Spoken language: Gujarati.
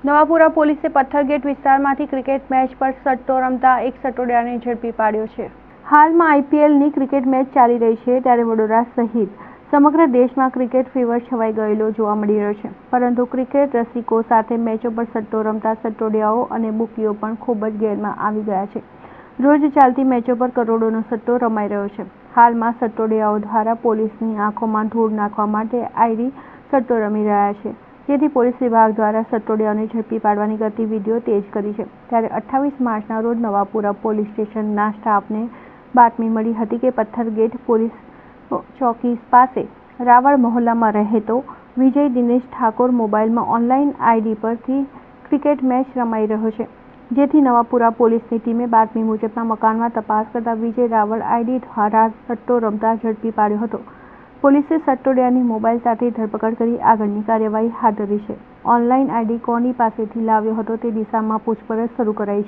નવાપુરા પોલીસે પથ્થરગેટ વિસ્તારમાંથી ક્રિકેટ મેચ પર સટ્ટો રમતા એક સટ્ટોડિયાને ઝડપી પાડ્યો છે। હાલમાં આઈપીએલની ક્રિકેટ મેચ ચાલી રહી છે ત્યારે વડોદરા સહિત સમગ્ર દેશમાં ક્રિકેટ ફીવર છવાઈ ગયેલો જોવા મળી રહ્યો છે, પરંતુ ક્રિકેટ રસિકો સાથે મેચો પર સટ્ટો રમતા સટ્ટોડિયાઓ અને બુકીઓ પણ ખૂબ જ ગેરમાં આવી ગયા છે। રોજ ચાલતી મેચો પર કરોડોનો સટ્ટો રમાઈ રહ્યો છે। હાલમાં સટ્ટોડિયાઓ દ્વારા પોલીસની આંખોમાં ધૂળ નાખવા માટે આઈડી સટ્ટો રમી રહ્યા છે, જેથી પોલીસ વિભાગ દ્વારા સટ્ટોડિયાઓને ઝડપી પાડવાની ગતિવિધિઓ તેજ કરી છે। ત્યારે 28 માર્ચના રોજ નવાપુરા પોલીસ સ્ટેશનના સ્ટાફને બાતમી મળી હતી કે પથ્થરગેટ પોલીસ ચોકી પાસે રાવળ મહોલ્લામાં રહેતો વિજય દિનેશ ઠાકોર મોબાઈલમાં ઓનલાઈન આઈડી પરથી ક્રિકેટ મેચ રમાઈ રહ્યો છે, જેથી નવાપુરા પોલીસની ટીમે બાતમી મુજબના મકાનમાં તપાસ કરતા વિજય રાવળ આઈડી દ્વારા સટ્ટો રમતા ઝડપી પાડ્યો હતો। પોલીસે સટ્ટોડિયાની મોબાઈલ સાથે ધરપકડ કરી આગળની કાર્યવાહી હાથ ધરી છે। ઓનલાઈન આઈડી કોની પાસેથી લાવ્યો હતો તે દિશામાં પૂછપરછ શરૂ કરાઈ છે।